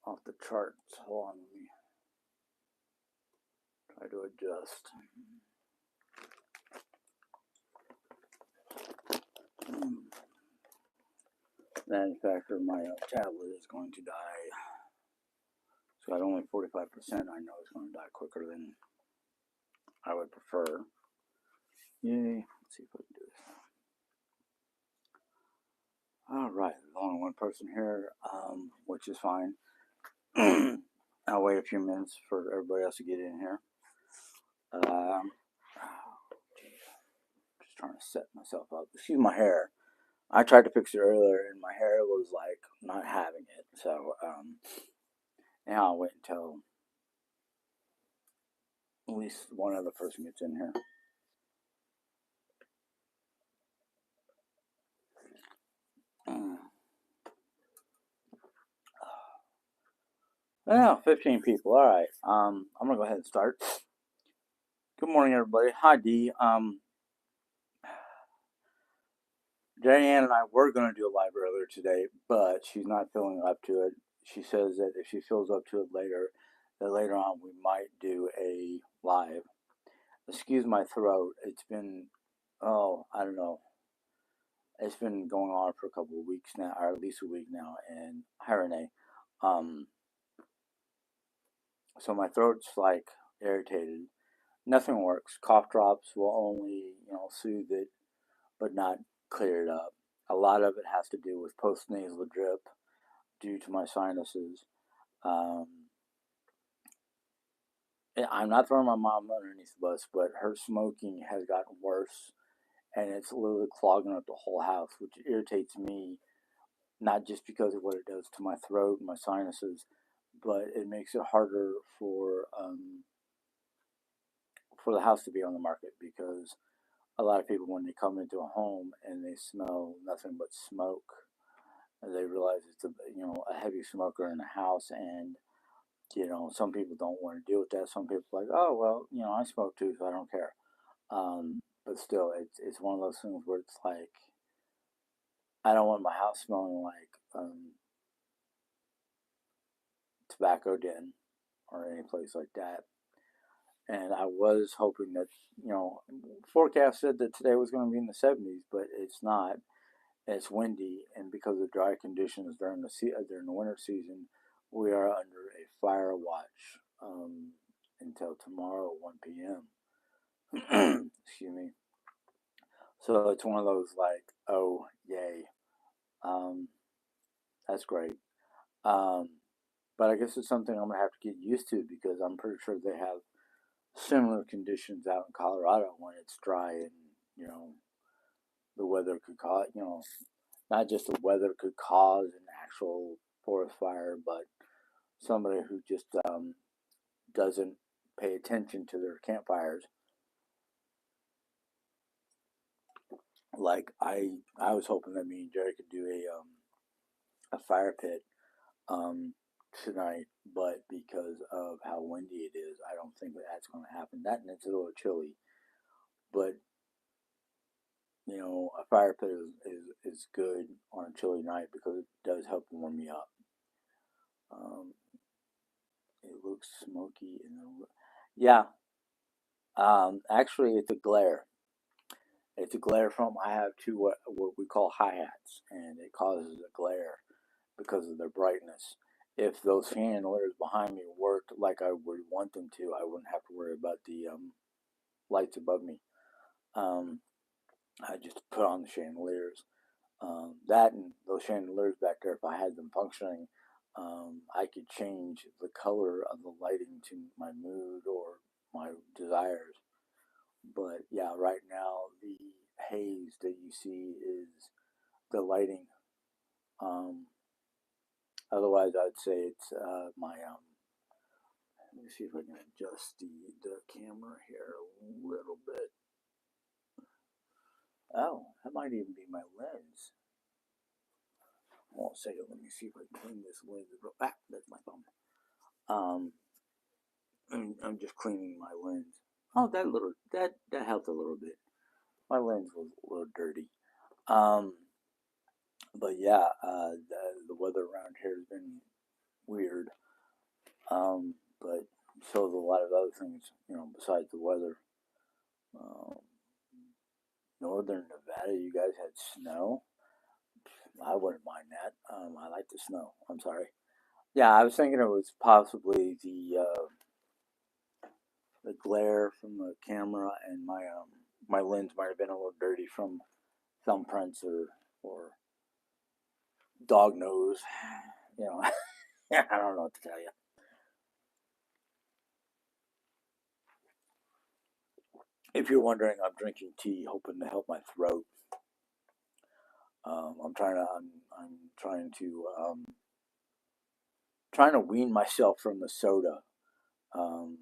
off the charts. Hold on, let me try to adjust. Manufacturer of my tablet is going to die. It's got only 45%. I know it's going to die quicker than I would prefer. Yay. Let's see if we can do this. Alright, there's only one person here, which is fine. I'll wait a few minutes for everybody else to get in here. Just trying to set myself up. Excuse my hair. I tried to fix it earlier and my hair was like not having it. So now I'll wait until at least one other person gets in here. Well, 15 people. All right. I'm gonna go ahead and start. Good morning, everybody. Hi, Dee. Diane and I were gonna do a live earlier today, but she's not feeling up to it. She says that if she feels up to it later, that later on we might do a live. Excuse my throat. It's been, I don't know. It's been going on for a couple of weeks now, or at least a week now. And hi, Renee. So my throat's like irritated. Nothing works. Cough drops will only, soothe it, but not clear it up. A lot of it has to do with postnasal drip due to my sinuses. I'm not throwing my mom underneath the bus, but her smoking has gotten worse, and it's literally clogging up the whole house, which irritates me, not just because of what it does to my throat and my sinuses, but it makes it harder for the house to be on the market, because a lot of people, when they come into a home and they smell nothing but smoke, they realize it's a heavy smoker in the house, and some people don't want to deal with that. Some people are like, oh well, I smoke too, so I don't care. But still, it's one of those things where it's like, I don't want my house smelling like tobacco den or any place like that. And I was hoping that, forecast said that today was going to be in the 70s, but it's not. It's windy, and because of dry conditions during the winter season, we are under a fire watch until tomorrow at 1 p.m. Excuse me. So it's one of those like, oh yay, that's great. But I guess it's something I'm gonna have to get used to, because I'm pretty sure they have similar conditions out in Colorado when it's dry, and the weather could cause, not just the weather could cause an actual forest fire, but somebody who just doesn't pay attention to their campfires. Like I was hoping that me and Jerry could do a fire pit tonight, but because of how windy it is, I don't think that's going to happen. That, and it's a little chilly, but a fire pit is good on a chilly night because it does help warm me up. It looks smoky yeah. Actually, it's a glare. It's a glare from, I have two what we call hi-hats, and it causes a glare because of their brightness. If those chandeliers behind me worked like I would want them to, I wouldn't have to worry about the lights above me. I just put on the chandeliers. That and those chandeliers back there, if I had them functioning, I could change the color of the lighting to my mood or my desires. But yeah, right now the haze that you see is the lighting. Otherwise, I'd say it's my Let me see if I can adjust the camera here a little bit. Oh, that might even be my lens. Hold on a second. Let me see if I can clean this lens. That's my thumb. I'm just cleaning my lens. Oh, that helped a little bit. My lens was a little dirty. But yeah, the weather around here has been weird. But so a lot of other things, besides the weather. Um, Northern Nevada, you guys had snow. I wouldn't mind that. I like the snow. I'm sorry. Yeah, I was thinking it was possibly the glare from the camera, and my lens might have been a little dirty from thumbprints or dog nose. You know, I don't know what to tell you. If you're wondering, I'm drinking tea, hoping to help my throat. I'm trying to wean myself from the soda, um,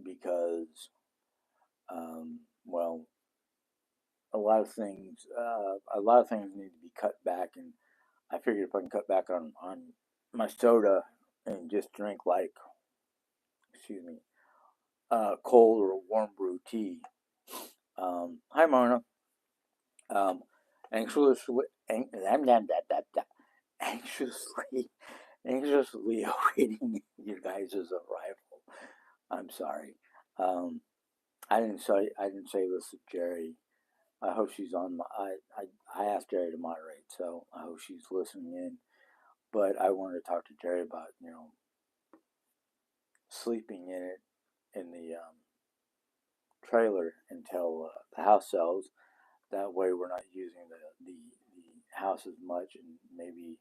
because well, a lot of things need to be cut back, and I figured if I can cut back on my soda and just drink like, excuse me, cold or warm brew tea. Hi, Mona. Um, anxiously, anxiously, anxiously awaiting your guys' arrival. I'm sorry. Um, I didn't say this to Jerry. I hope she's on. I asked Jerry to moderate, so I hope she's listening in. But I wanted to talk to Jerry about sleeping in it in the trailer until the house sells. That way, we're not using the house as much, and maybe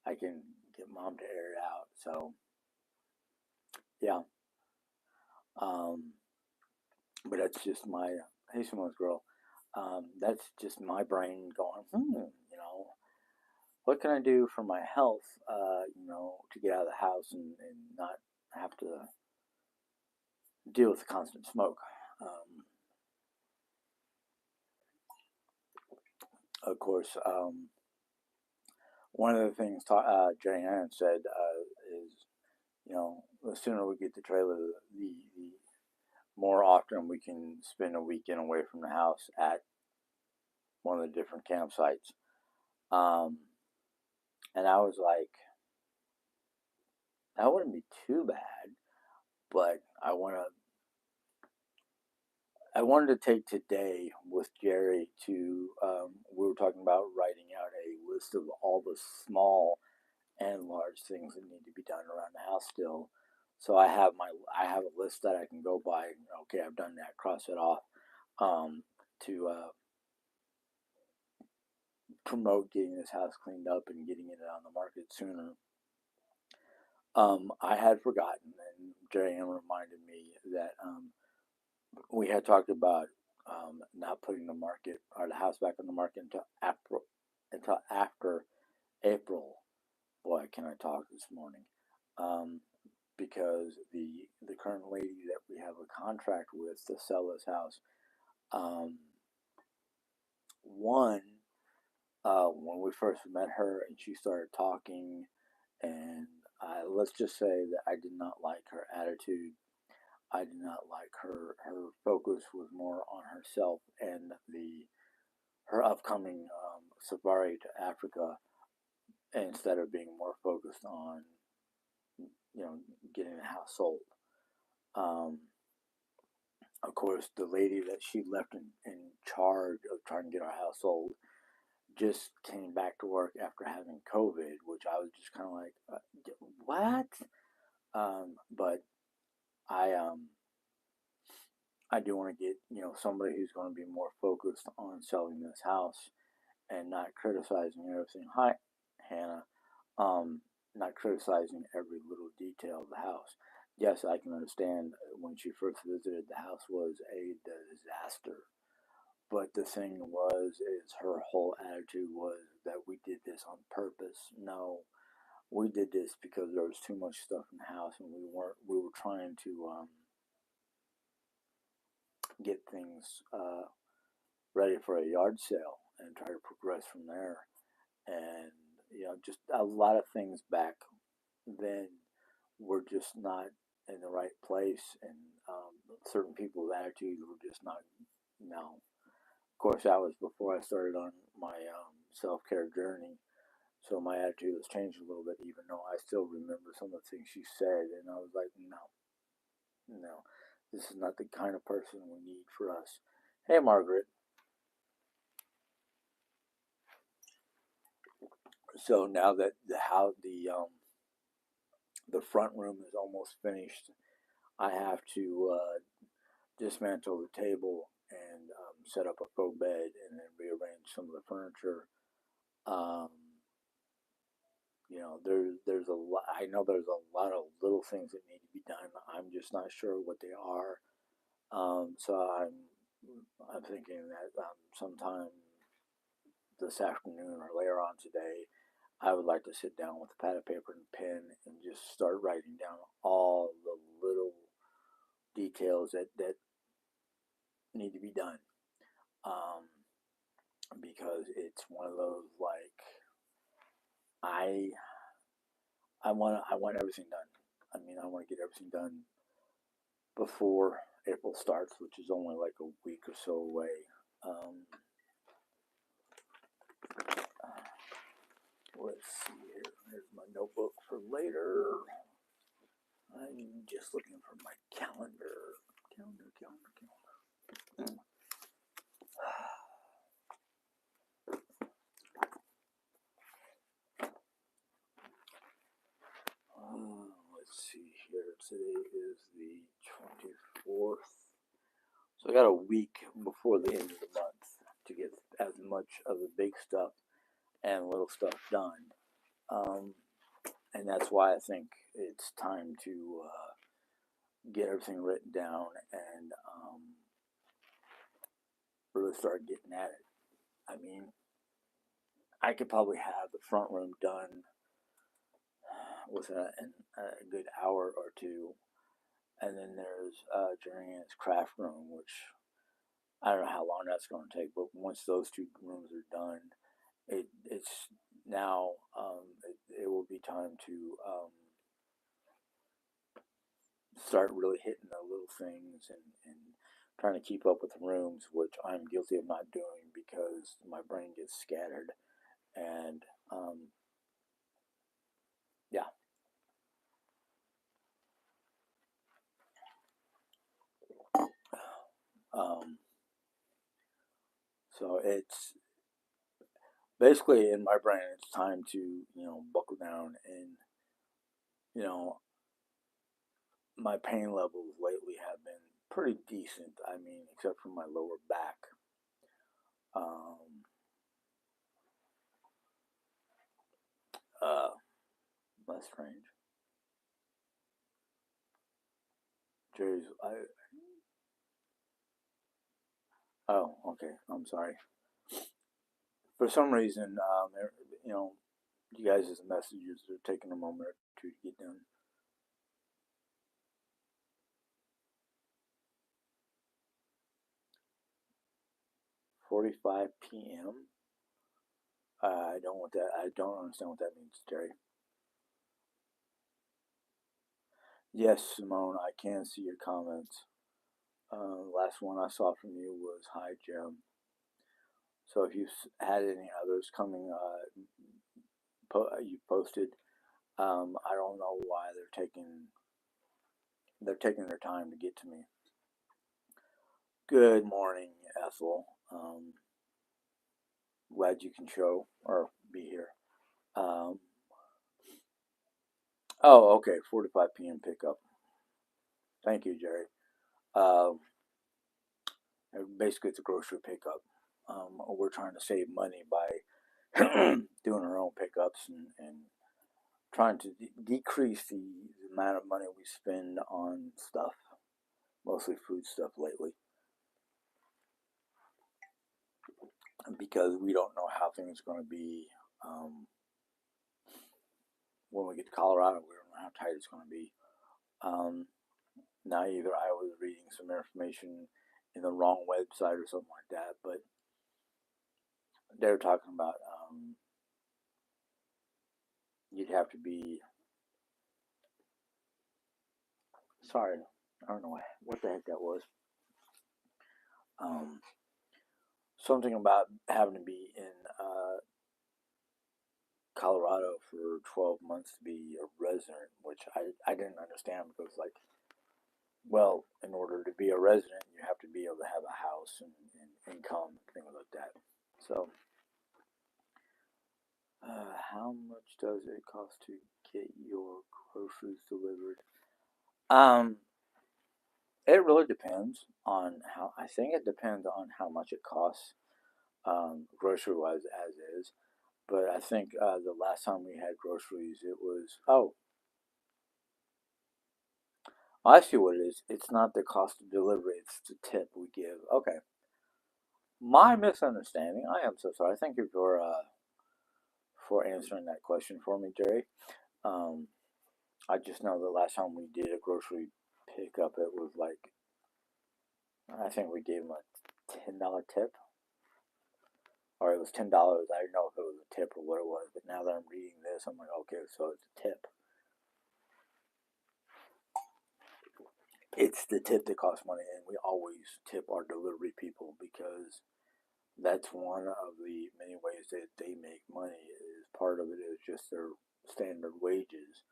I can get mom to air it out. So yeah, um, but that's just my hey, someone's girl. That's just my brain going. What can I do for my health? To get out of the house and not have to deal with the constant smoke. Um, of course, one of the things Jay Ann said is, the sooner we get the trailer, the more often we can spend a weekend away from the house at one of the different campsites. Um, and I was like, that wouldn't be too bad, but I wanted to take today with Jerry to. We were talking about writing out a list of all the small and large things that need to be done around the house still. So I have a list that I can go by. Okay, I've done that. Cross it off. Um, to promote getting this house cleaned up and getting it on the market sooner. I had forgotten, and Jerry Ann reminded me that we had talked about not putting the house back on the market until after April. Boy, can I talk this morning? Um, because the current lady that we have a contract with to sell this house, um, one when we first met her and she started talking, and let's just say that I did not like her attitude. I did not like her. Her focus was more on herself and the her upcoming safari to Africa instead of being more focused on you know getting the house sold. Um, of course, the lady that she left in charge of trying to get our house sold just came back to work after having COVID, which I was just kind of like, what? But I I do want to get somebody who's going to be more focused on selling this house and not criticizing everything. Hi, Hannah. Um, Not criticizing every little detail of the house. Yes, I can understand when she first visited, the house was a disaster. But the thing is her whole attitude was that we did this on purpose. No, we did this because there was too much stuff in the house, and we were trying to get things ready for a yard sale and try to progress from there. And just a lot of things back then were just not in the right place, and certain people's attitudes were just not. No, of course, that was before I started on my self care journey. So my attitude has changed a little bit, even though I still remember some of the things she said, and I was like, no, this is not the kind of person we need for us. Hey, Margaret. So now that the front room is almost finished, I have to dismantle the table and set up a faux bed and then rearrange some of the furniture. Um, there's a lot. I know there's a lot of little things that need to be done. I'm just not sure what they are. So I'm thinking that sometime this afternoon or later on today, I would like to sit down with a pad of paper and pen and just start writing down all the little details that need to be done. Um, because it's one of those like I I want everything done. I mean, I want to get everything done before April starts, which is only like a week or so away. Um, let's see here. Here's my notebook for later. I'm just looking for my calendar. Calendar. Let's see here. Today is the 24th. So I got a week before the end of the month to get as much of the big stuff and little stuff done. Um, and that's why I think it's time to get everything written down and really start getting at it. I mean, I could probably have the front room done within a good hour or two. And then there's Joanne's craft room, which I don't know how long that's going to take, but once those two rooms are done, it's now it will be time to start really hitting the little things and trying to keep up with the rooms, which I'm guilty of not doing because my brain gets scattered. And yeah, um, so it's basically in my brain, it's time to buckle down and you know my pain levels lately have been pretty decent. I mean, except for my lower back. Um, uh, that's strange. Jerry's. Oh, okay. I'm sorry. For some reason, you know, you guys as messengers are taking a moment or two to get done. .45 p.m. I don't want that. I don't understand what that means, Jerry. Yes, Simone, I can see your comments. Last one I saw from you was hi, Jim. So if you've had any others coming, you posted. I don't know why they're taking their time to get to me. Good morning, Ethel. Glad you can show or be here. Um, oh, okay. 4 to 5 p.m. pickup. Thank you, Jerry. Um, Basically, it's a grocery pickup. We're trying to save money by doing our own pickups and trying to decrease the amount of money we spend on stuff, mostly food stuff lately, because we don't know how things are going to be um, when we get to Colorado. We don't know how tight it's going to be. Um, Now, either I was reading some information in the wrong website or something like that, but they're talking about you'd have to be. Sorry, I don't know what the heck that was. Um, Something about having to be in Colorado for 12 months to be a resident, which I didn't understand because, like, well, in order to be a resident, you have to be able to have a house and income, things like that. So, how much does it cost to get your groceries delivered? Um, it really depends on how. I think it depends on how much it costs, grocery wise, as is. But I think the last time we had groceries, it was I see what it is. It's not the cost of delivery; it's the tip we give. Okay, my misunderstanding. I am so sorry. Thank you for answering that question for me, Jerry. Um, I just know the last time we did a grocery pickup, it was like I think we gave them a $10 tip, or it was $10. I didn't know if it was a tip or what it was, but now that I'm reading this, I'm like, okay, so it's a tip. It's the tip that costs money, and we always tip our delivery people because that's one of the many ways that they make money. Is part of it is just their standard wages,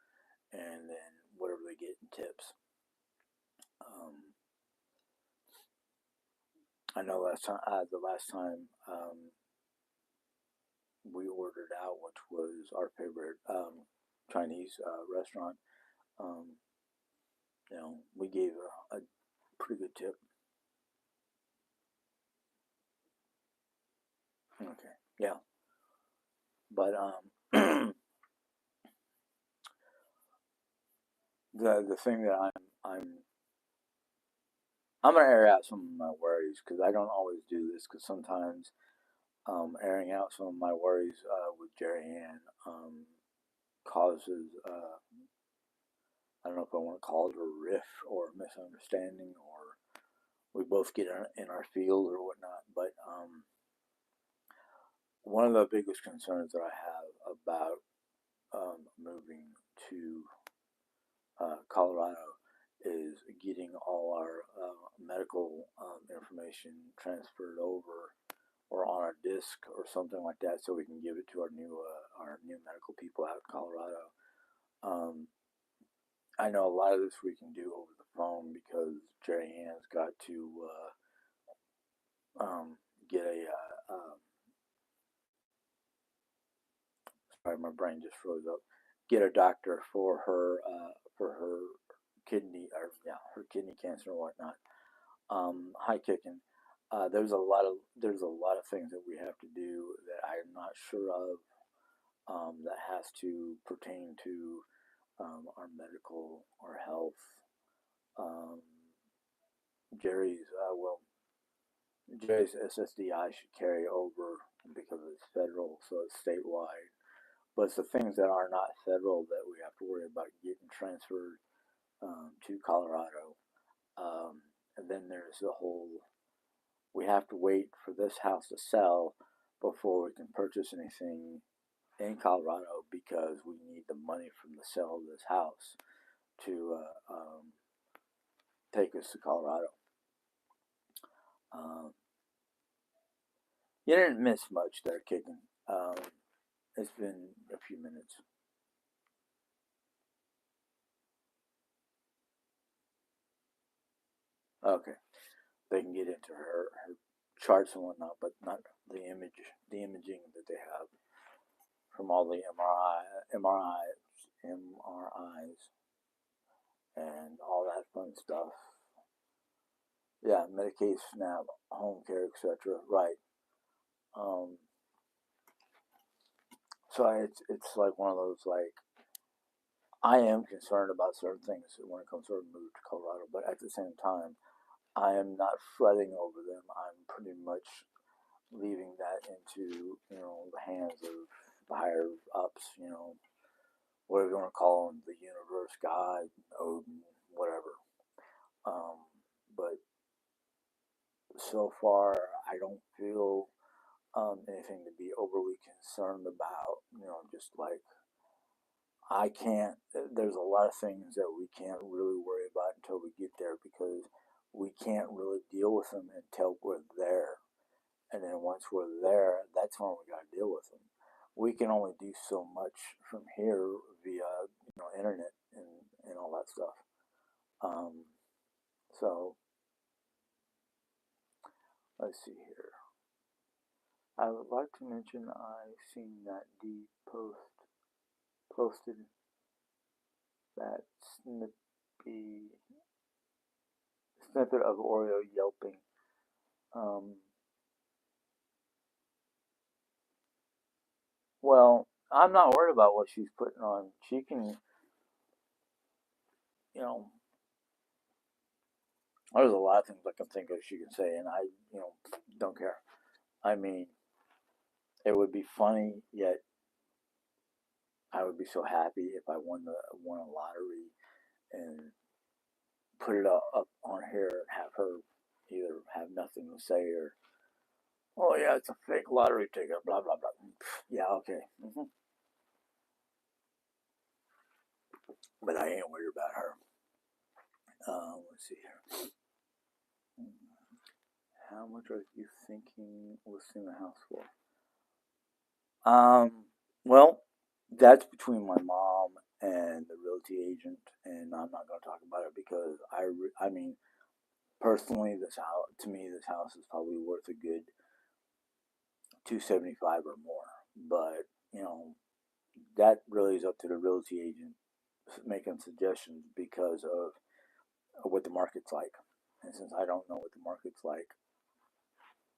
and then whatever they get in tips. Um, I know the last time we ordered out, which was our favorite Chinese restaurant. Um, we gave a pretty good tip. Okay, yeah, but the thing that I'm gonna air out some of my worries because I don't always do this because sometimes airing out some of my worries with Jerry Ann causes I don't know if I want to call it a riff or a misunderstanding or we both get in our field or whatnot. But one of the biggest concerns that I have about moving to Colorado is getting all our medical information transferred over or on a disc or something like that, so we can give it to our new medical people out in Colorado. Um, I know a lot of this we can do over the phone because Jerry Ann's got to get a. Sorry, my brain just froze up. Get a doctor for her kidney or yeah her kidney cancer and whatnot. High kicking. There's a lot of things that we have to do that I'm not sure of that has to pertain to our medical or health. Um, Jerry's Jerry's SSDI should carry over because it's federal, so it's statewide. But it's the things that are not federal that we have to worry about getting transferred to Colorado. And then there's the whole we have to wait for this house to sell before we can purchase anything in Colorado because we need the money from the sale of this house to take us to Colorado. Um, you didn't miss much there, kicking. It's been a few minutes. Okay, they can get into her charts and whatnot, but not the imaging that they have from all the MRIs, and all that fun stuff. Yeah, Medicaid, SNAP, home care, etc. Right. Um, so it's like one of those like I am concerned about certain things when it comes to move to Colorado, but at the same time, I am not fretting over them. I'm pretty much leaving that into the hands of the higher ups. Whatever you want to call them, the universe, God, Odin, whatever. Um, but so far, I don't feel anything to be overly concerned about. Just like I can't. There's a lot of things that we can't really worry about until we get there because we can't really deal with them until we're there. And then once we're there, that's when we got to deal with them. we can only do so much from here via internet and all that stuff. Um, so let's see here. I would like to mention I've seen that D posted that snippet of Oreo yelping. Um, well, I'm not worried about what she's putting on. She can, you know, there's a lot of things I can think of she can say, and I, don't care. I mean, it would be funny, yet I would be so happy if I won a lottery and put it up on here and have her either have nothing to say or, oh yeah, it's a fake lottery ticket, blah blah blah. Yeah, okay. But I ain't worried about her. Let's see here. How much are you thinking listing the house for? Well, that's between my mom and the realty agent, and I'm not going to talk about it because I mean, personally, this house to me, this house is probably worth a good 275 or more. But that really is up to the realty agent making suggestions because of what the market's like. And since I don't know what the market's like,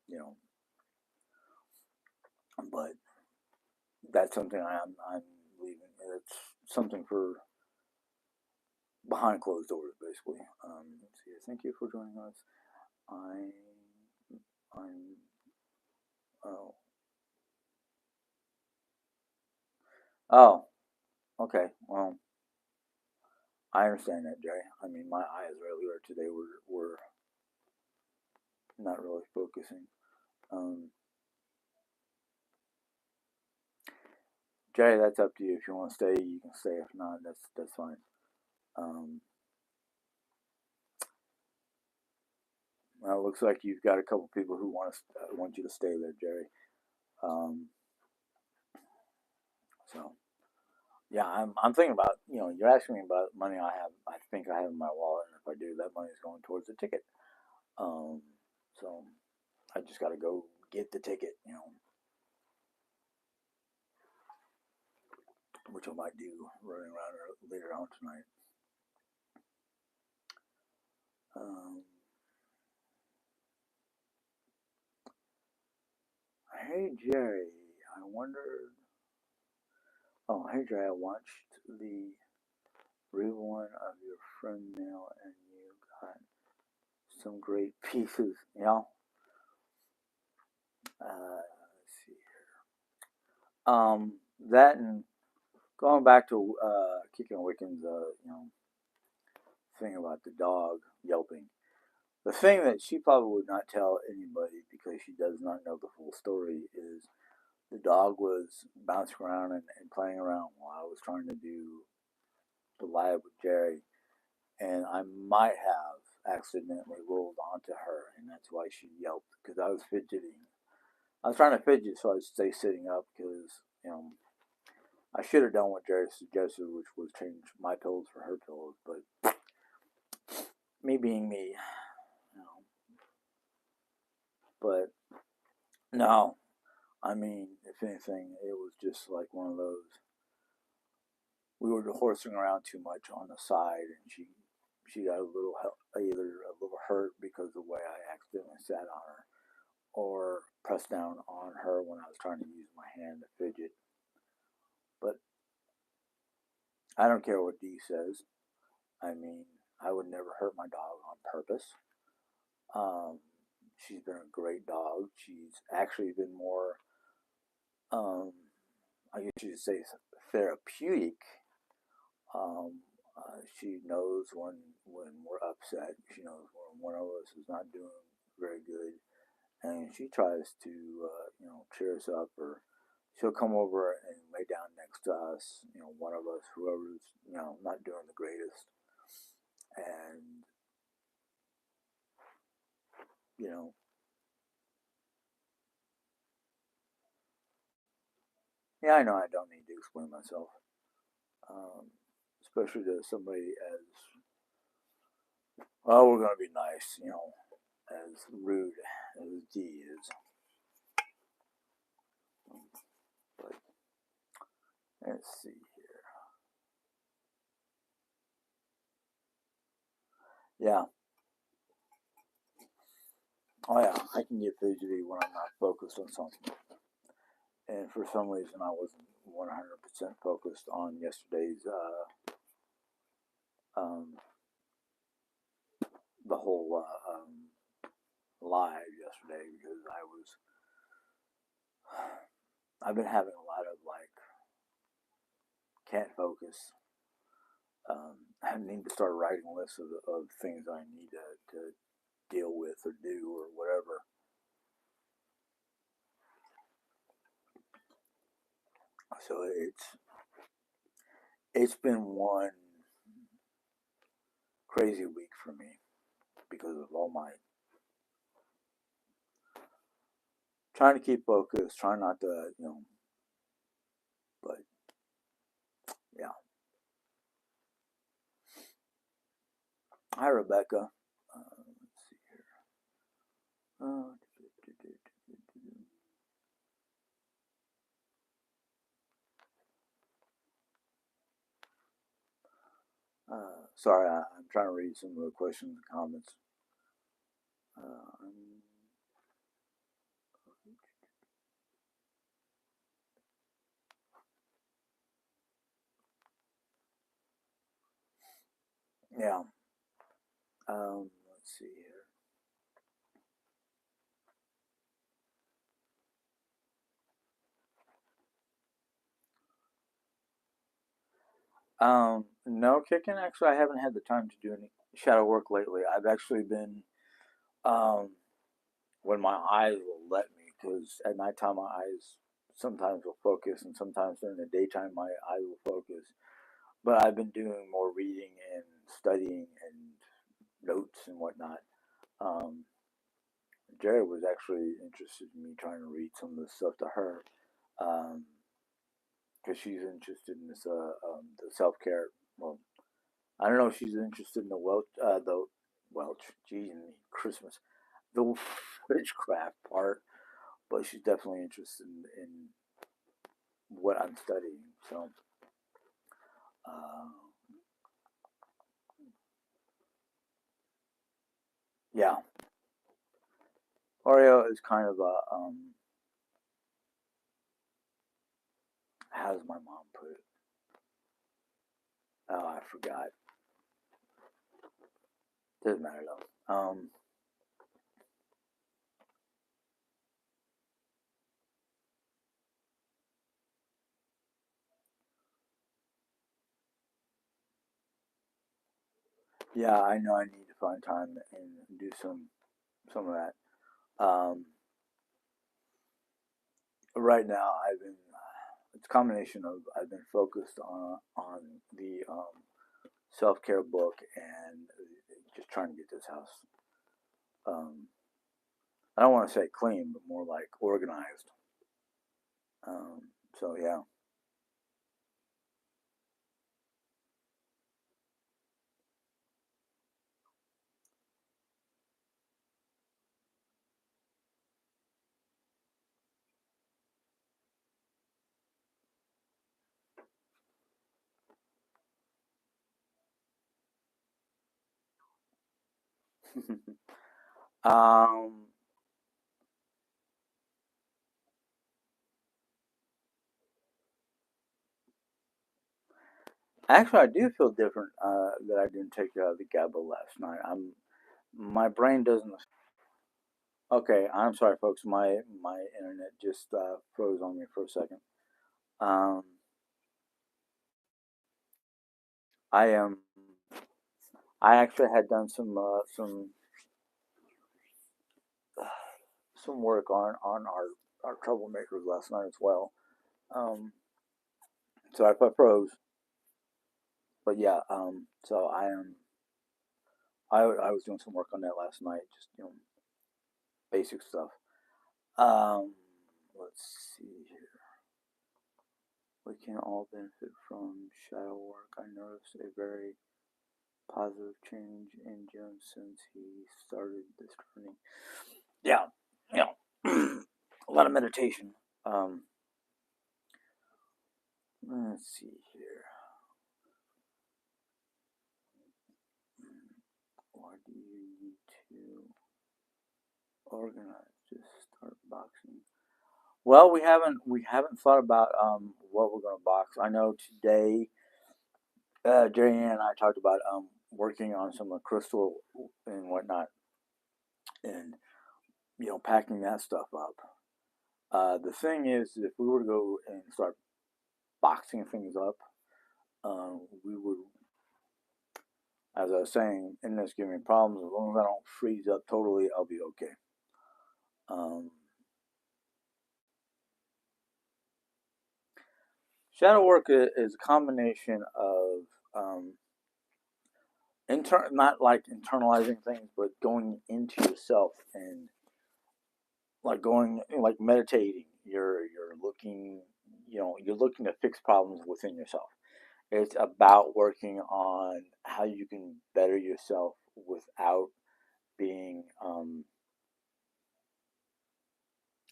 you know, but that's something I'm leaving. It's something for behind closed doors, basically. Let's see. Thank you for joining us. I I'm oh oh okay. Well, I understand that, Jay. I mean, my eyes earlier today were not really focusing. Um, Jay, that's up to you. If you want to stay, you can stay. If not, that's fine. Um, well, it looks like you've got a couple people who want you to stay there, Jerry. Um, so yeah, I'm thinking about you're asking me about money I think I have in my wallet, and if I do, that money is going towards the ticket. Um, so I just got to go get the ticket, which I might do running around later on tonight. Um, hey Jerry, I wondered. Oh, hey Jerry, I watched the real one of your friend mail, and you got some great pieces. Let's see. That and going back to Kicking Wiccan's, thing about the dog yelping. The thing that she probably would not tell anybody because she does not know the full story is the dog was bouncing around and playing around while I was trying to do the live with Jerry, and I might have accidentally rolled onto her, and that's why she yelped because I was fidgeting. I was trying to fidget so I'd stay sitting up because I should have done what Jerry suggested, which was change my pillows for her pillows, but me being me, you know. But no, I mean, if anything, it was just like one of those. We were horsing around too much on the side, and she got either a little hurt because of the way I accidentally sat on her, or pressed down on her when I was trying to use my hand to fidget. But I don't care what Dee says. I mean, I would never hurt my dog on purpose. Um, she's been a great dog. She's actually been more, um, I guess you could say, therapeutic. She knows when we're upset. She knows when one of us is not doing very good, and she tries to cheer us up, or she'll come over and lay down next to us. One of us, whoever's not doing the greatest, and you know Yeah, I know I don't need to explain myself, especially to somebody as, oh, we're gonna be nice, as rude as D is. But let's see here. Yeah. Oh yeah, I can get fidgety when I'm not focused on something. And for some reason, I wasn't 100% focused on yesterday's um, the whole live yesterday because I've been having a lot of like can't focus. I need to start writing lists of things I need to deal with or do or whatever. So it's been one crazy week for me because of all my trying to keep focused, trying not to, but yeah. Hi, Rebecca. Let's see here. Uh, sorry, I'm trying to read some of the questions and comments. Uh, yeah. Let's see here. No kicking. Actually, I haven't had the time to do any shadow work lately. I've actually been, um, when my eyes will let me, because at nighttime my eyes sometimes will focus, and sometimes during the daytime my eyes will focus. But I've been doing more reading and studying and notes and whatnot. Um, Jerry was actually interested in me trying to read some of the stuff to her, because she's interested in this the self care. Well, I don't know if she's interested in the Welch, geez, Christmas, the witchcraft part, but she's definitely interested in what I'm studying. So, uh, yeah, Oreo is kind of a how does my mom put it? Oh, I forgot. Doesn't matter though. Yeah, I know I need to find time and do some of that. Um, right now, it's a combination of I've been focused on the self care book and just trying to get this house. Um, I don't want to say clean, but more like organized. So yeah. um, Actually, I do feel different that I didn't take the GABA last night. My brain doesn't. Okay, I'm sorry, folks. My internet just froze on me for a second. Um, I am. I actually had done some work on our troublemakers last night as well. Um, so if I froze, but yeah. So I am. I was doing some work on that last night, just basic stuff. Um, let's see here. We can all benefit from shadow work. I noticed a very positive change in Jim since he started this journey. Yeah, you know, a lot of meditation. Um, let's see here. Why do you need to organize? Just start boxing. Well, we haven't thought about what we're gonna box. I know today, Jerry and I talked about working on some crystal and whatnot, and packing that stuff up. The thing is, if we were to go and start boxing things up, we would, as I was saying, and this giving me problems. As long as I don't freeze up totally, I'll be okay. Um, Shadow work is a combination of not like internalizing things, but going into yourself and like going like meditating. You're looking, you're looking to fix problems within yourself. It's about working on how you can better yourself without being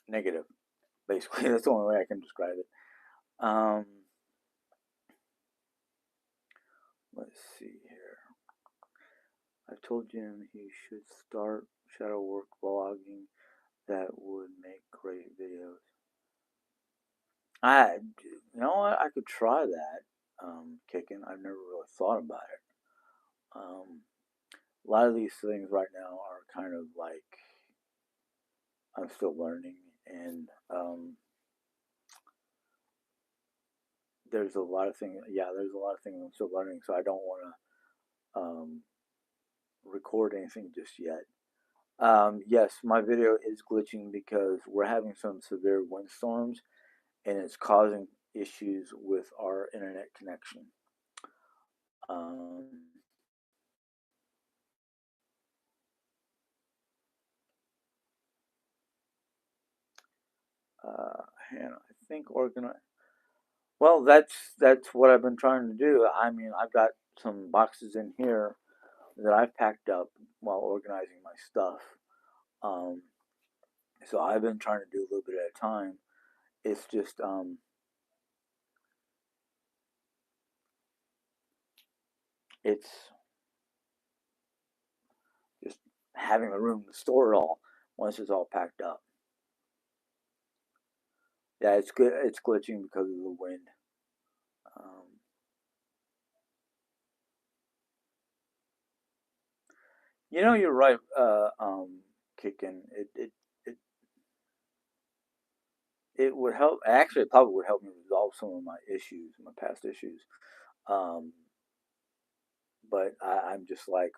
negative. Basically, that's the only way I can describe it. Um, let's see here. I told Jim he should start shadow work vlogging. That would make great videos. I could try that. Kicking. I've never really thought about it. Um, a lot of these things right now are kind of like I'm still learning, and there's a lot of things. Yeah, there's a lot of things I'm still learning, so I don't want to record anything just yet. Yes, my video is glitching because we're having some severe windstorms, and it's causing issues with our internet connection. Um, Hannah, I think organize. Well, that's what I've been trying to do. I mean, I've got some boxes in here that I've packed up while organizing my stuff. Um, so I've been trying to do a little bit at a time. It's just it's just having a room to store it all once it's all packed up. Yeah, it's good. It's glitching because of the wind. Um, you're right. Kicking it it would help. Actually, it probably would help me resolve some of my issues, my past issues. Um, but I'm just like,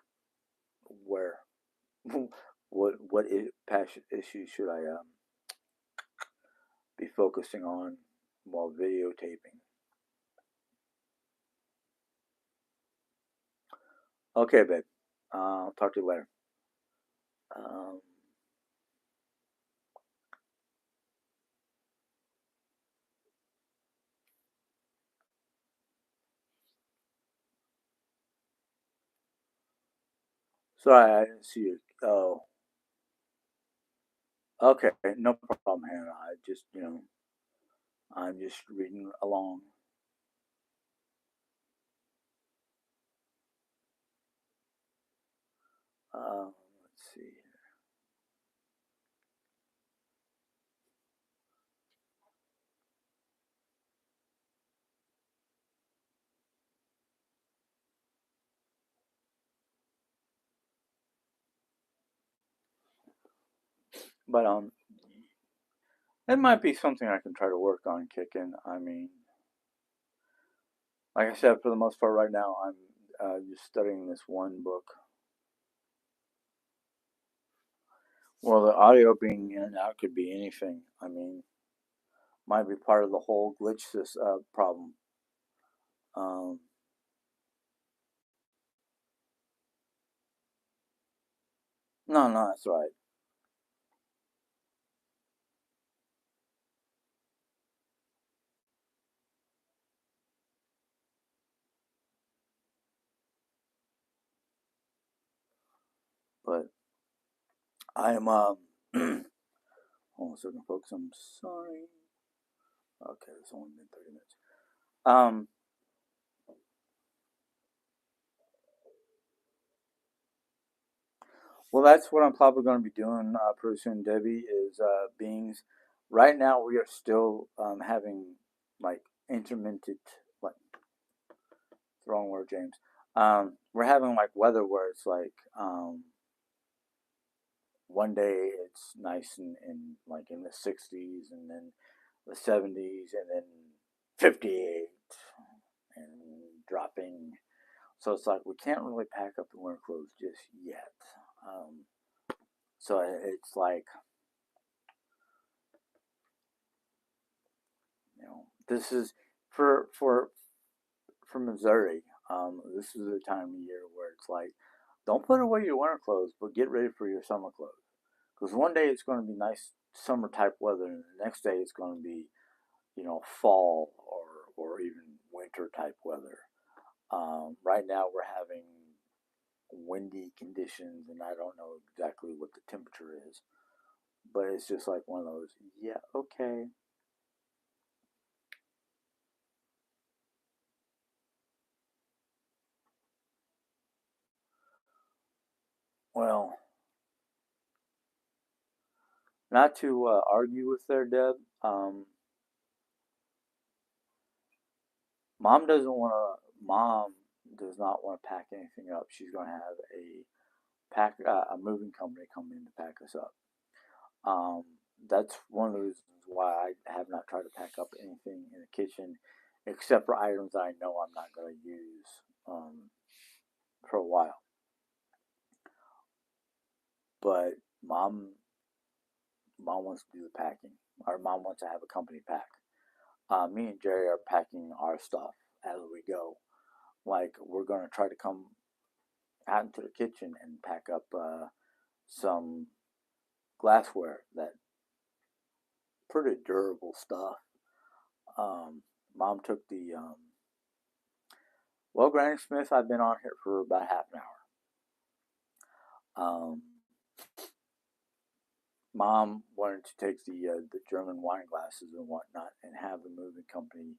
where, past issues should I be focusing on while videotaping? Okay, babe. I'll talk to you later. Um, Sorry, I didn't see you. Oh, okay, no problem, Hannah. I'm just reading along. Let's see. But it might be something I can try to work on kicking. I mean, like I said, for the most part, right now, I'm just studying this one book. Well, the audio being in and out could be anything. I mean, might be part of the whole glitch problem. Um, no, no, that's right. But I am hold on a second, folks. I'm sorry. Okay, it's only been 30 minutes. Well, that's what I'm probably going to be doing pretty soon, Debbie, is beings. Right now, we are still having like intermittent, like, it's the wrong word, James. We're having like weather where it's like one day it's nice and like in the 60s, and then the 70s, and then 58 and dropping. So it's like we can't really pack up the winter clothes just yet. Um, so it's like, this is for Missouri. This is the time of year where it's like, don't put away your winter clothes, but get ready for your summer clothes. Because one day it's going to be nice summer type weather, and the next day it's going to be, fall or even winter type weather. Right now we're having windy conditions, and I don't know exactly what the temperature is, but it's just like one of those. Yeah, okay. Well, not to argue with there, Deb. Um, Mom doesn't want to. Mom does not want to pack anything up. She's going to have a moving company come in to pack us up. Um, that's one of the reasons why I have not tried to pack up anything in the kitchen, except for items that I know I'm not going to use for a while. But mom wants to do the packing. Our mom wants to have a company pack. Me and Jerry are packing our stuff as we go. Like, we're going to try to come out into the kitchen and pack up some glassware, that pretty durable stuff. Mom took the well, Granny Smith. I've been on here for about half an hour. Mom wanted to take the German wine glasses and whatnot and have the moving company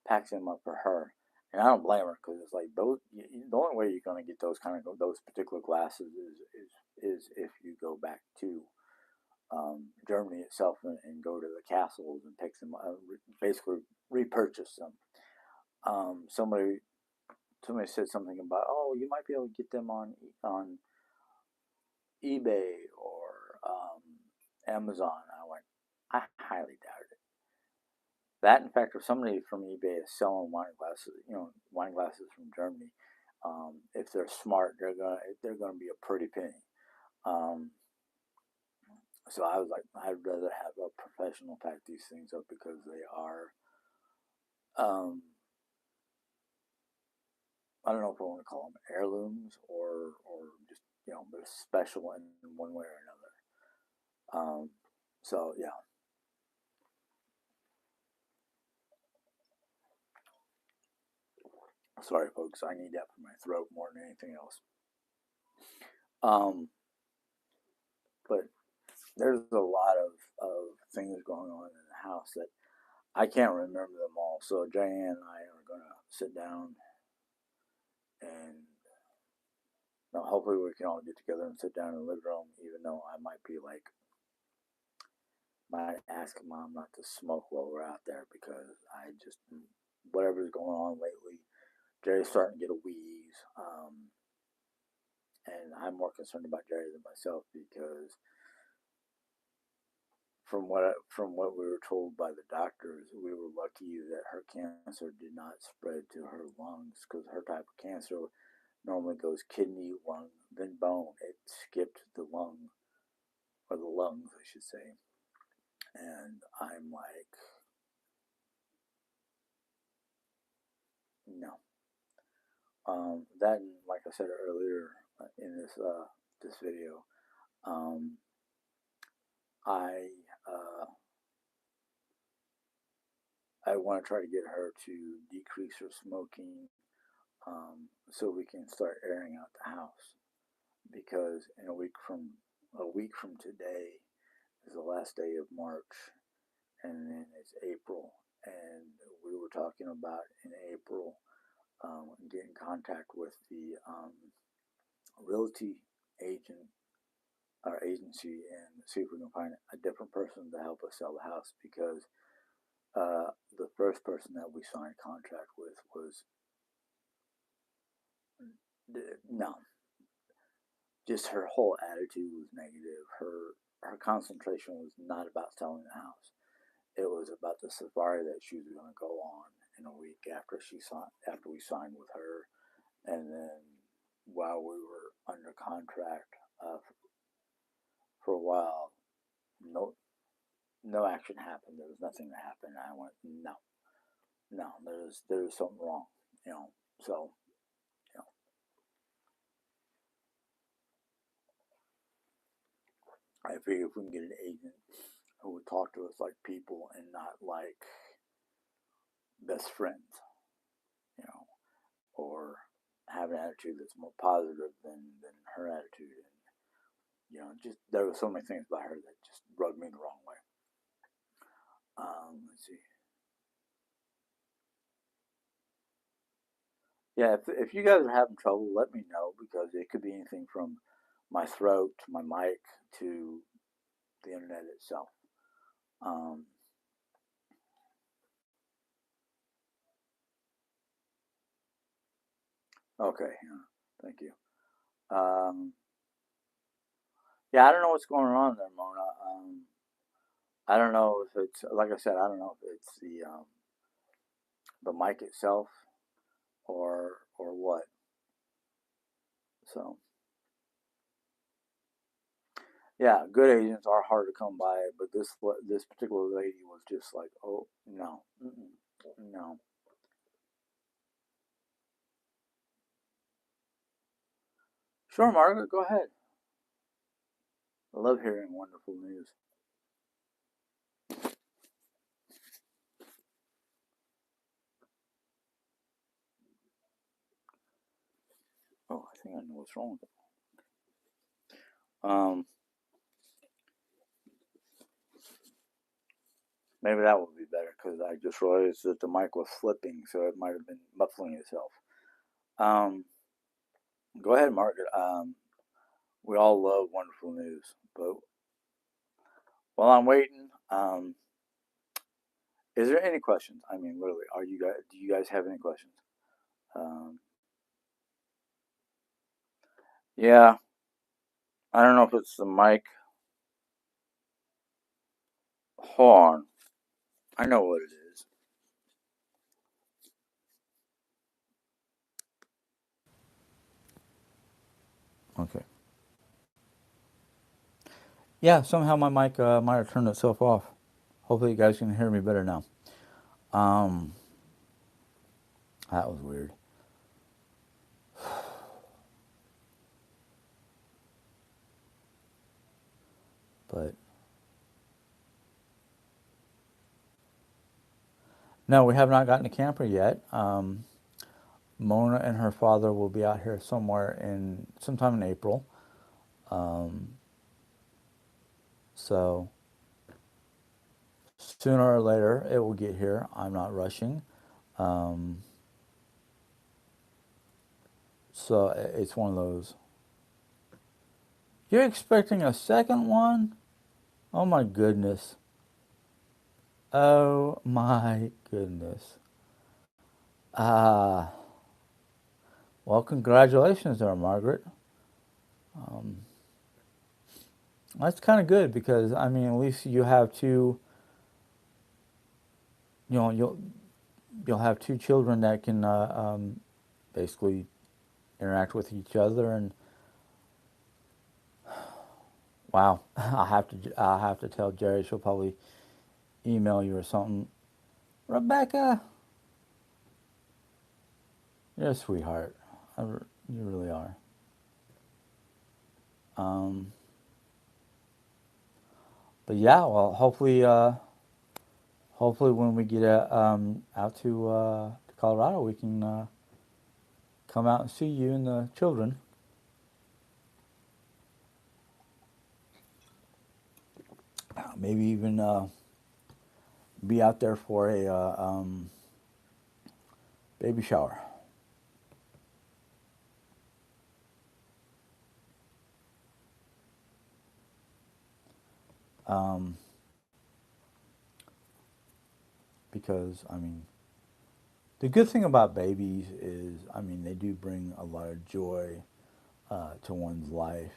pack them up for her. And I don't blame her, because it's like those. The only way you're going to get those particular glasses is if you go back to Germany itself, and go to the castles and pick them up, basically repurchase them. Somebody said something about, oh, you might be able to get them on eBay or Amazon. I went, I highly doubt it. That, in fact, if somebody from eBay is selling wine glasses from Germany, if they're smart, they're gonna be a pretty penny. Um, so I was like, I'd rather have a professional pack these things up, because they are, um, I don't know if I want to call them heirlooms, or just, they're special in one way or another. So yeah, sorry folks, I need that for my throat more than anything else. Um, but there's a lot of things going on in the house that I can't remember them all. So Diane and I are gonna sit down, and hopefully we can all get together and sit down in the living room. Even though I might ask mom not to smoke while we're out there, because I just, whatever's going on lately, Jerry's starting to get a wheeze, and I'm more concerned about Jerry than myself, because from what we were told by the doctors, we were lucky that her cancer did not spread to her lungs, because her type of cancer normally goes kidney, lung, then bone. It skipped the lung, or the lungs, I should say. And I'm like, no. That, like I said earlier in this video, um, I uh, I want to try to get her to decrease her smoking, so we can start airing out the house, because in a week from today is the last day of March, and then it's April, and we were talking about in April get in contact with the realty agent our agency and see if we can find a different person to help us sell the house because the first person that we signed a contract with was no, just her whole attitude was negative. Her concentration was not about selling the house. It was about the safari that she was going to go on in a week after we signed with her, and then while we were under contract for a while, no no action happened. There was nothing that happened. I went, no, there's something wrong, you know. So, you know, I figure if we can get an agent who would talk to us like people and not like best friends, you know, or have an attitude that's more positive than her attitude, and just there were so many things about her that just rubbed me the wrong way. Let's see. Yeah, if you guys are having trouble, let me know because it could be anything from my throat to my mic to the internet itself. Um, okay, yeah, thank you. Um, yeah, I don't know what's going on there, Mona. I don't know if it's like I said. I don't know if it's the mic itself or what. So yeah, good agents are hard to come by, but this particular lady was just like, oh no, no. Sure, Margaret, go ahead. I love hearing wonderful news. Oh, I think I know what's wrong with it. Maybe that would be better because I just realized that the mic was flipping, so it might have been muffling itself. Um, Go ahead, Margaret. We all love wonderful news, but while I'm waiting, is there any questions? I mean, literally, are you guys? Do you guys have any questions? Um, yeah, I don't know if it's the mic. Hold on, I know what it is. Okay. Yeah, somehow my mic might have turned itself off. Hopefully, you guys can hear me better now. Um, that was weird. But no, we have not gotten a camper yet. Mona and her father will be out here somewhere in sometime in April. Um, so sooner or later it will get here. I'm not rushing. Um, so it's one of those. You're expecting a second one? Oh my goodness. Oh my goodness. Ah, well, congratulations there, Margaret. Um, that's kind of good because I mean, at least you have two. You know, you'll have two children that can basically interact with each other. And wow, I have to tell Jerry. She'll probably email you or something. Rebecca, you're a sweetheart. You really are. Um, but yeah, well, hopefully when we get out to Colorado, we can come out and see you and the children. maybe even be out there for a baby shower. Um, because, I mean, the good thing about babies is, I mean, they do bring a lot of joy to one's life.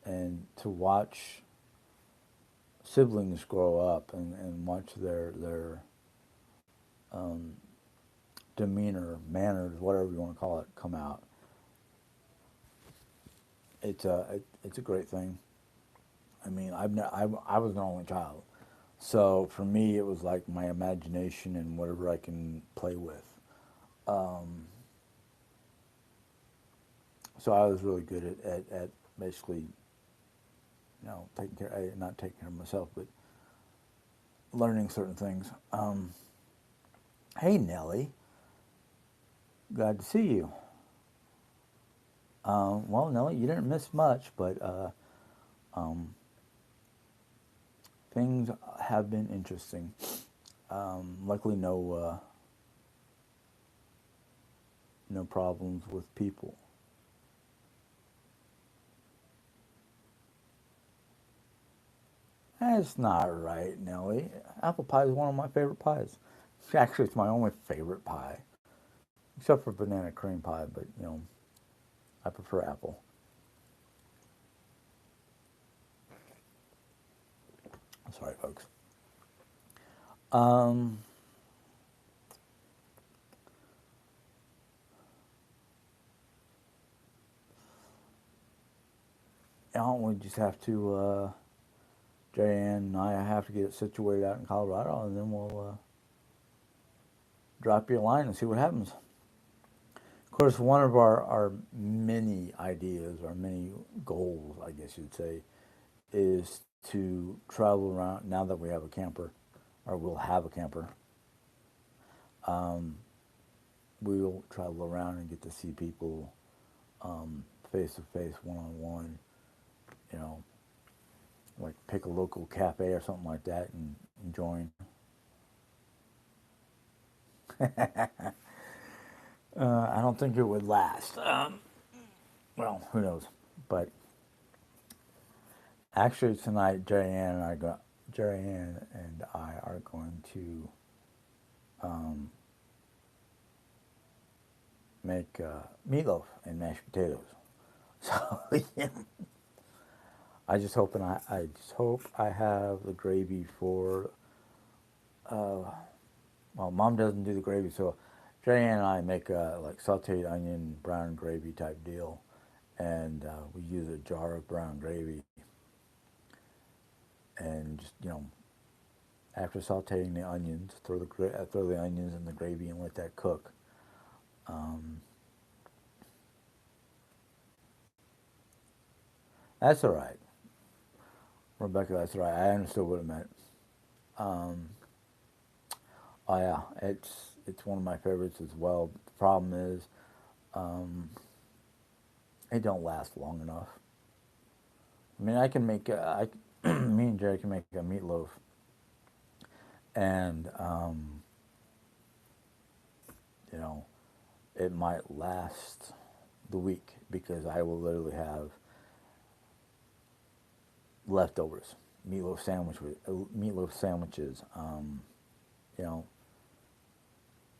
And to watch siblings grow up and watch their um, demeanor, manners, whatever you want to call it, come out, it's a great thing. I mean, I was an only child, so for me it was like my imagination and whatever I can play with. Um, so I was really good at basically, taking care, not taking care of myself, but learning certain things. Hey Nellie, glad to see you. Well, Nellie, you didn't miss much, but um, things have been interesting. Luckily, no problems with people. That's not right, Nellie. Apple pie is one of my favorite pies. Actually, it's my only favorite pie, except for banana cream pie. But I prefer apple. Sorry, folks. Um, we just have to. Jan and I have to get it situated out in Colorado, and then we'll drop you a line and see what happens. Of course, one of our many ideas, our many goals, I guess you'd say, is to travel around now that we have a camper, or we'll have a camper. Um, we'll travel around and get to see people face to face, one on one. You know, like pick a local cafe or something like that and join. I don't think it would last. Well, who knows? But actually, tonight, Jerry Ann and I are going to um, make meatloaf and mashed potatoes. So yeah, I just hope I have the gravy for. Uh, well, Mom doesn't do the gravy, so Jerry Ann and I make a like sautéed onion brown gravy type deal, and we use a jar of brown gravy, and just after sautéing the onions, throw the onions in the gravy and let that cook. Um, that's all right, Rebecca. That's all right. I understood what it meant. Um, oh yeah, it's one of my favorites as well. But the problem is, um, it don't last long enough. I mean, I can make me and Jerry can make a meatloaf, and you know, it might last the week because I will literally have leftovers, meatloaf sandwiches. You know,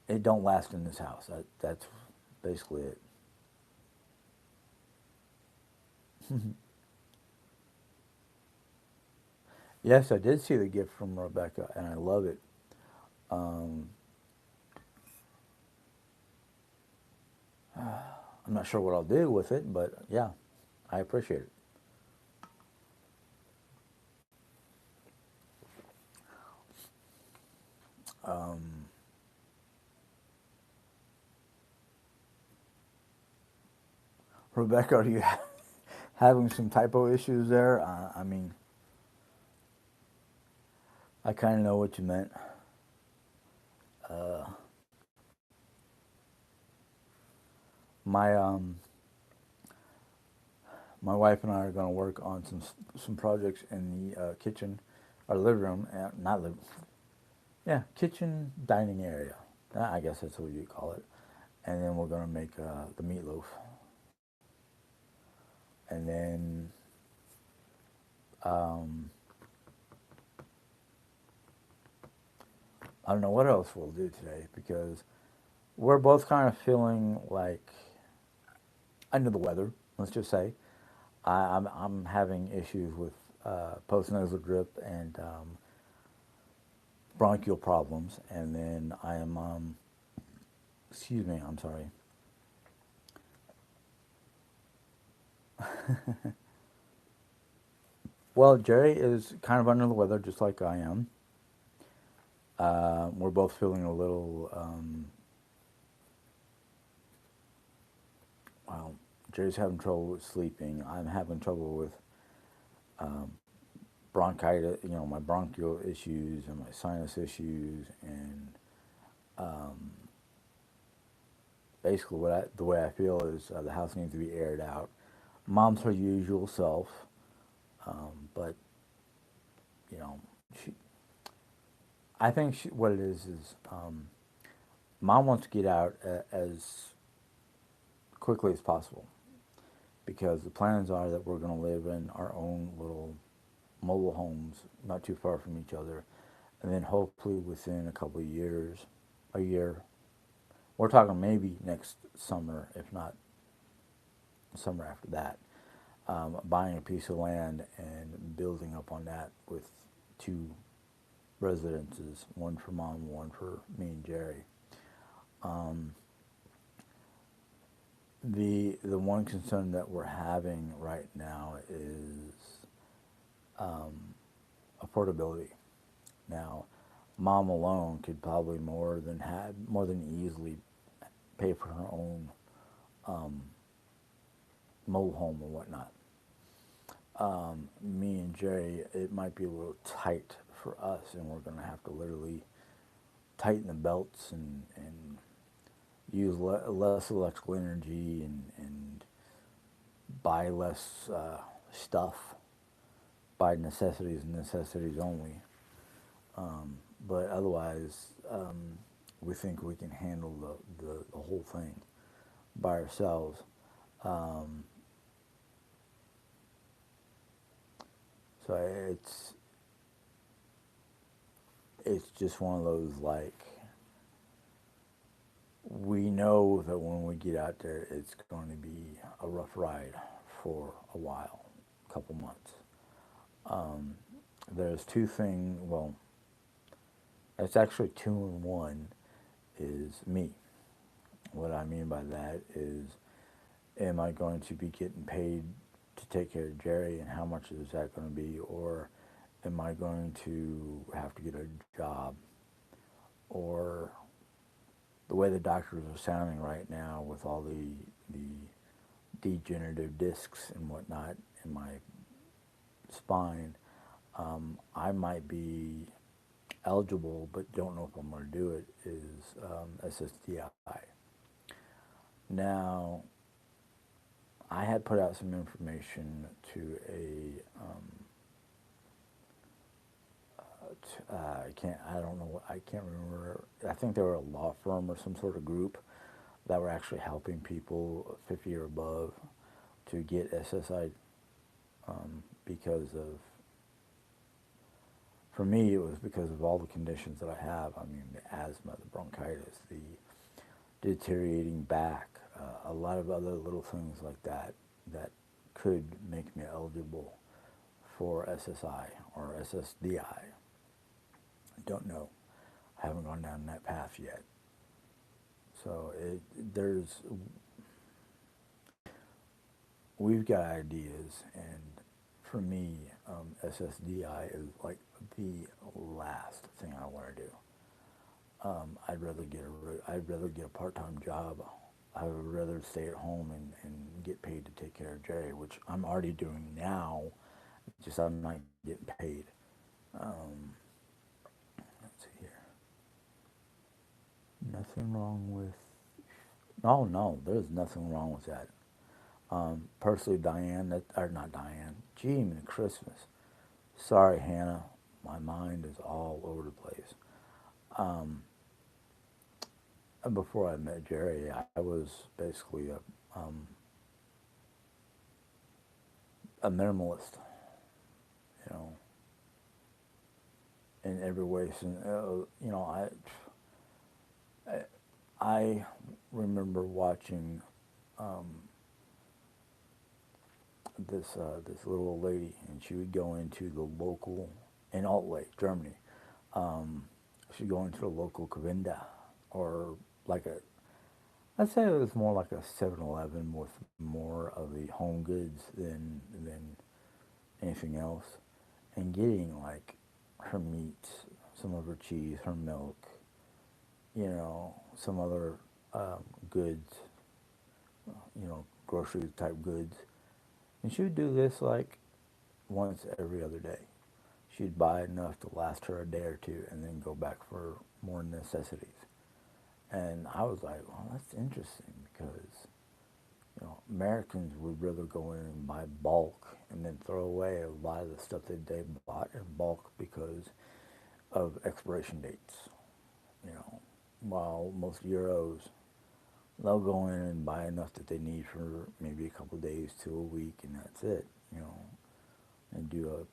it don't last in this house. That's basically it. Yes, I did see the gift from Rebecca, and I love it. Um, I'm not sure what I'll do with it, but yeah, I appreciate it. Um, Rebecca, are you having some typo issues there? I mean, I kind of know what you meant. Uh, my My wife and I are going to work on some projects in the kitchen, our living room, not living, yeah, kitchen dining area. I guess that's what you call it. And then we're going to make the meatloaf, and then um, I don't know what else we'll do today because we're both kind of feeling like under the weather. Let's just say I'm having issues with postnasal drip and bronchial problems, and then I am excuse me, I'm sorry. Well, Jerry is kind of under the weather, just like I am. We're both feeling a little. Well, Jerry's having trouble with sleeping. I'm having trouble with um, bronchitis. You know, my bronchial issues and my sinus issues, and um, basically, the way I feel is the house needs to be aired out. Mom's her usual self, but you know, she. I think what it is mom wants to get out as quickly as possible because the plans are that we're going to live in our own little mobile homes not too far from each other, and then hopefully within a couple of years, a year, we're talking maybe next summer, if not summer after that, buying a piece of land and building up on that with two residences, one for mom, one for me and Jerry. Um, the one concern that we're having right now is affordability. Now, mom alone could probably more than easily pay for her own um, mobile home or whatnot. Me and Jerry, it might be a little tight for us, and we're going to have to literally tighten the belts and use less electrical energy and buy less stuff, buy necessities and necessities only. But otherwise, we think we can handle the whole thing by ourselves. Um, so it's just one of those like we know that when we get out there, it's going to be a rough ride for a while, a couple months. Um, there's two things. Well, it's actually two in one. Is me. What I mean by that is, am I going to be getting paid to take care of Jerry, and how much is that going to be, or am I going to have to get a job, or the way the doctors are sounding right now with all the degenerative discs and whatnot in my spine, I might be eligible, but don't know if I'm going to do it. Is SSDI. Now, I had put out some information to a I don't know, I can't remember. I think they were a law firm or some sort of group that were actually helping people 50 or above to get SSI because of, for me, it was because of all the conditions that I have. I mean, the asthma, the bronchitis, the deteriorating back, a lot of other little things like that that could make me eligible for SSI or SSDI. I don't know. I haven't gone down that path yet. So there's we've got ideas, and for me, SSDI is like the last thing I want to do. I'd rather get a part-time job. I would rather stay at home and get paid to take care of Jerry, which I'm already doing now. Just I'm not getting paid. Um, let's see here. Nothing wrong with. No, no, there's nothing wrong with that. Personally, Diane, that or not Diane, Gee, Christmas. Sorry, Hannah, my mind is all over the place. And before I met Jerry, I was basically a minimalist, you know, in every way. So, you know, I remember watching this little old lady, and she would go into the local in Altway, Germany. Um, she'd go into the local Kavinda, or like a I'd say it was more like a 7-Eleven with more of the home goods than anything else, and getting like her meats, some of her cheese, her milk, you know, some other goods, you know, grocery type goods. And she would do this like once every other day. She'd buy enough to last her a day or two and then go back for more necessities. And I was like, well, that's interesting because, you know, Americans would rather go in and buy bulk and then throw away a lot of the stuff that they bought in bulk because of expiration dates. You know, while most Euros, they'll go in and buy enough that they need for maybe a couple of days to a week, and that's it. You know, and do a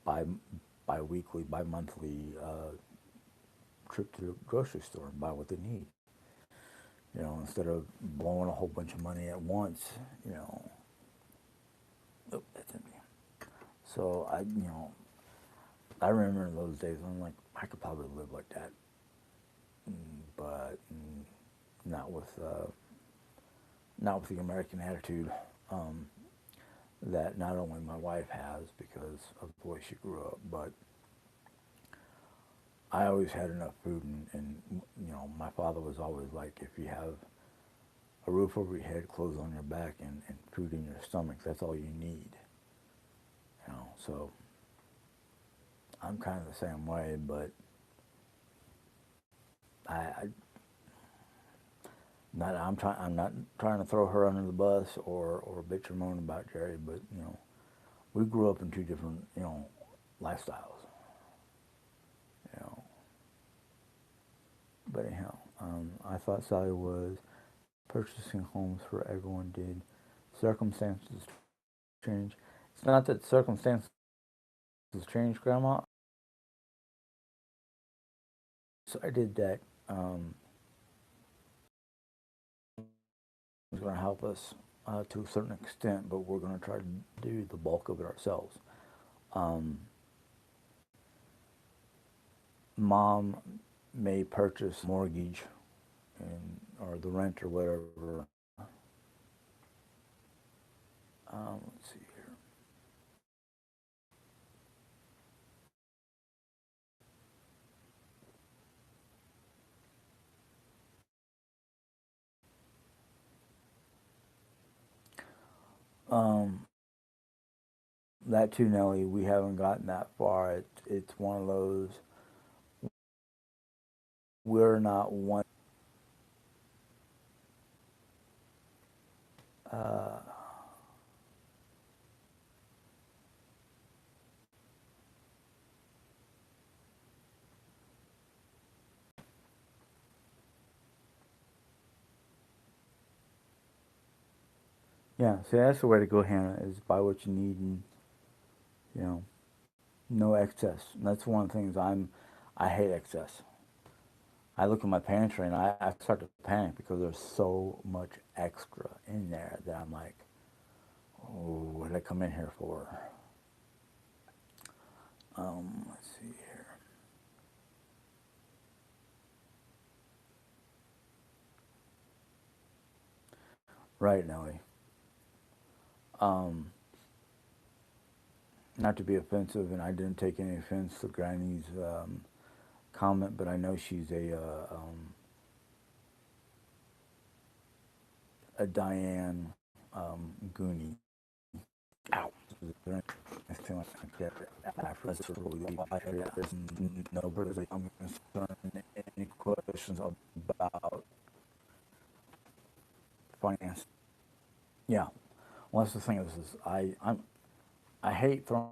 bi-weekly, bi-monthly trip to the grocery store and buy what they need. You know, instead of blowing a whole bunch of money at once. You know, oh, that's empty. So you know, I remember in those days. I'm like, I could probably live like that, but not with not with the American attitude that not only my wife has because of the way she grew up, but I always had enough food, and you know, my father was always like, if you have a roof over your head, clothes on your back, and food in your stomach, that's all you need. You know, so I'm kind of the same way, but I not I'm not trying to throw her under the bus or bitch or moan about Jerry, but you know, we grew up in two different, you know, lifestyles. You know, but anyhow, I thought Sally was purchasing homes for everyone did. Circumstances change. It's not that circumstances change, Grandma. So I did that. It's going to help us to a certain extent, but we're going to try to do the bulk of it ourselves. Um, Mom may purchase mortgage and or the rent or whatever. Let's see here. Um, that too, Nelly. We haven't gotten that far. It's one of those. We're not one. Uh, yeah, so that's the way to go, Hannah. Is buy what you need and you know no excess. And that's one of the things I hate excess. I look at my pantry and I start to panic because there's so much extra in there that I'm like, oh, what did I come in here for? Let's see here. Right, Nelly. Um, Not to be offensive, and I didn't take any offense to Granny's comment, but I know she's a Diane Goonie. Ow. There's no further concern. Any questions about finance? Yeah. Unless the thing is I hate throwing.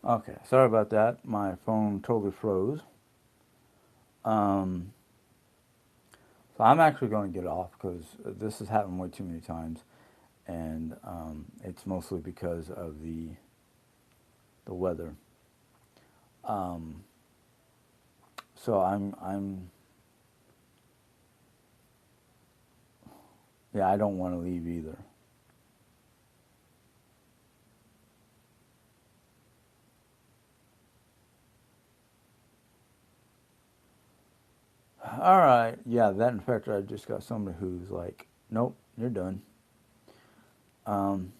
Okay, sorry about that. My phone totally froze. Um, so I'm actually going to get off because this has happened way too many times, and it's mostly because of the weather. Um, so yeah, I don't want to leave either. All right, yeah, that in fact, I just got somebody who's like, nope, you're done. Um,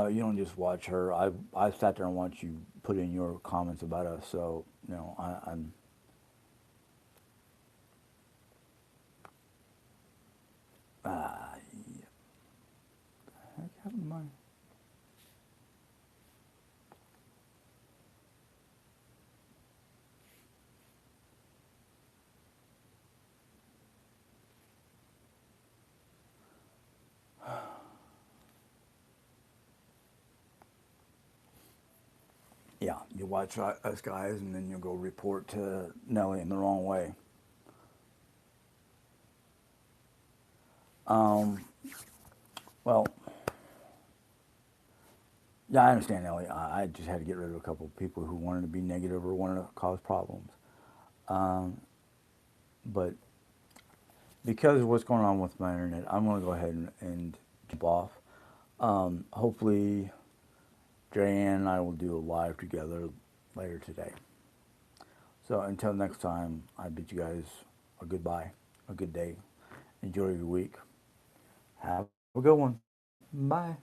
you don't just watch her. I sat there and watched you put in your comments about us. So I'm heck happened to mine? Yeah, you watch us guys, and then you'll go report to Nelly in the wrong way. Um, well, yeah, I understand, Nelly. I just had to get rid of a couple of people who wanted to be negative or wanted to cause problems. Um, but because of what's going on with my internet, I'm going to go ahead and jump off. Hopefully, Jay and I will do a live together later today. So until next time, I bid you guys a goodbye, a good day. Enjoy your week. Have a good one. Bye.